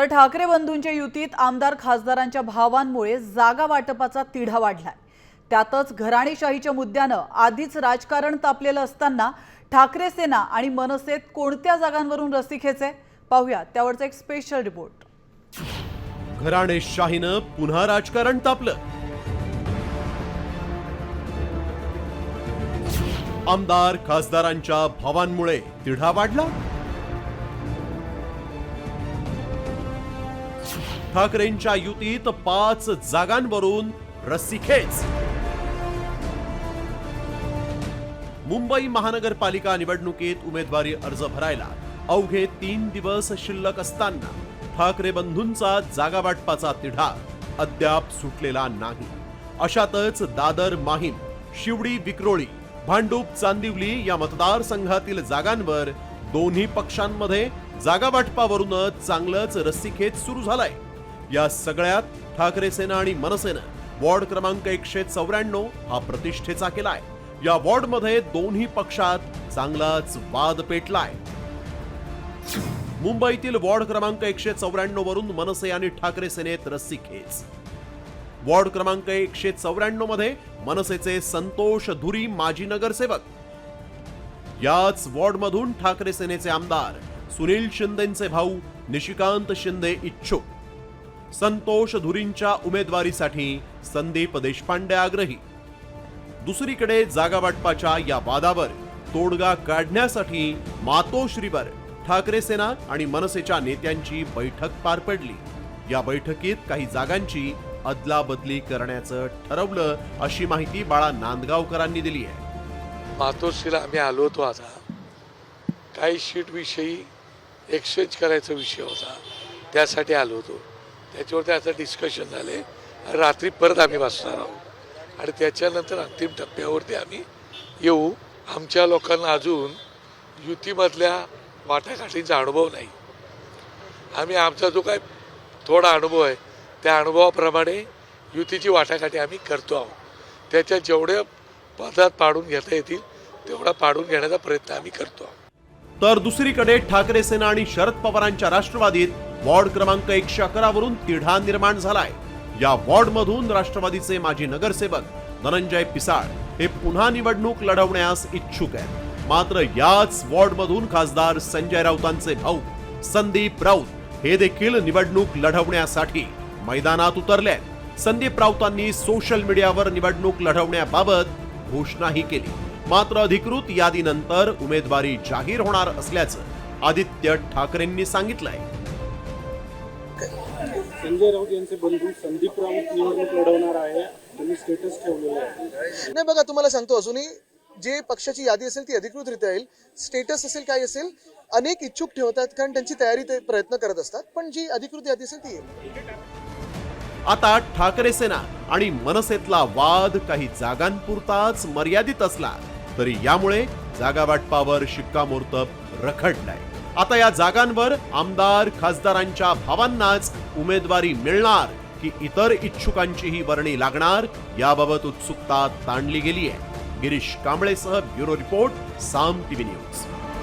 तर ठाकरे बंधूंच्या युतीत आमदार खासदारांच्या भावांमुळे जागा वाटपाचा तिढा वाढलाय। त्यातच घराणेशाहीच्या मुद्द्यानं आधीच राजकारण तापलेलं असताना ठाकरे सेना आणि मनसेत कोणत्या जागांवरून रस्सीखेच आहे पाहूया त्यावरचा एक स्पेशल रिपोर्ट। घराणेशाहीनं पुन्हा राजकारण तापलं। आमदार खासदारांच्या भावांमुळे तिढा वाढला। ठाकरेंच्या युतीत 5 जागांवरून रस्सीखेच। मुंबई महानगरपालिका निवडणुकीत उमेदवारी अर्ज भरायला अवघे 3 दिवस शिल्लक असताना ठाकरे बंधूंचा जागा वाटपाचा तिढा अद्याप सुटलेला नाही। अशातच दादर माहीम, शिवडी विक्रोळी, भांडूप चांदिवली या मतदारसंघातील जागांवर दोन्ही पक्षांमध्ये जागा वाटपावरूनच चांगलंच रस्सीखेच सुरू झालाय। या सगळ्यात ठाकरे सेना आणि मनसेनं वॉर्ड क्रमांक 194 हा प्रतिष्ठेचा केलाय। या वॉर्डमध्ये दोन्ही पक्षात चांगलाच वाद पेटलाय। मुंबईतील वॉर्ड क्रमांक 194 वरून मनसे आणि ठाकरे सेनेत रस्सीखेच। वॉर्ड क्रमांक 194 मध्ये मनसेचे संतोष धुरी माजी नगरसेवक, याच वॉर्डमधून ठाकरे सेनेचे आमदार सुनील शिंदेंचे भाऊ निशिकांत शिंदे इच्छुक। संतोष धुरींच्या उमेदवारीसाठी संदीप देशपांडे आग्रही। दुसरीकडे जागा वाटपाच्या या वादावर तोडगा काढण्यासाठी मातोश्रीवर ठाकरे सेना आणि मनसेच्या नेत्यांची बैठक पार पडली। या बैठकीत काही जागांची अदलाबदली करण्याचं ठरवलं अशी माहिती बाळा नांदगावकरांनी दिली आहे। मातोश्रीला आम्ही आलो होतो। आता काही शीट विषयी एक्सचेंज करायचा विषय होता, त्यासाठी आलो होतो। त्याच्यावरती आता डिस्कशन झाले। रात्री परत आम्ही बसणार आहोत आणि त्याच्यानंतर अंतिम टप्प्यावरती आम्ही येऊ। आमच्या लोकांना अजून युतीमधल्या वाटाघाटींचा अनुभव नाही। आम्ही आमचा जो काय थोडा अनुभव आहे त्या अनुभवाप्रमाणे युतीची वाटाघाटी आम्ही करतो आहोत। त्याच्या जेवढ्या पदात पाडून घेता येतील तेवढा पाडून घेण्याचा प्रयत्न आम्ही करतो आहोत। तर दुसरीकडे ठाकरे सेना आणि शरद पवारांच्या राष्ट्रवादीत वॉर्ड क्रमांक 111 वरून तिढा निर्माण झालाय। या वॉर्डमधून राष्ट्रवादीचे माजी नगरसेवक धनंजय पिसाळ हे पुन्हा निवडणूक लढवण्यास इच्छुक आहेत। मात्र याच वॉर्डमधून खासदार संजय राऊतांचे भाऊ संदीप राऊत हे देखील निवडणूक लढवण्यासाठी मैदानात उतरले आहेत। संदीप राऊतांनी सोशल मीडियावर निवडणूक लढवण्याबाबत घोषणाही केली। मात्र अधिकृत यादीनंतर उमेदवारी जाहीर होणार असल्याचं आदित्य ठाकरेंनी सांगितलंय। संजय राऊत यांचे बंधू संदीप राऊत निवडणूक लढवणार आहे, त्यांनी स्टेटस ठेवलेलं आहे। नाही बघा, तुम्हाला सांगतो, अजूनही जे पक्षाची यादी असेल ती अधिकृतरित्या येईल। स्टेटस असेल काय असेल, अनेक इच्छुक ठेवतात कारण त्यांची तयारी ते प्रयत्न करत असतात, पण जी अधिकृत यादी असेल ती येईल। आता ठाकरे सेना आणि मनसेतला वाद काही जागांपुरताच मर्यादित असला तरी यामुळे जागा वाटपावर शिक्कामोर्तब रखडलाय। आता या जागांवर आमदार खासदारांच्या भावांनाच उमेदवारी मिळणार की इतर इच्छुकांचीही वर्णी लागणार याबाबत उत्सुकता ताणली गेली आहे। गिरीश कांबळेसह ब्युरो रिपोर्ट, साम टीव्ही न्यूज।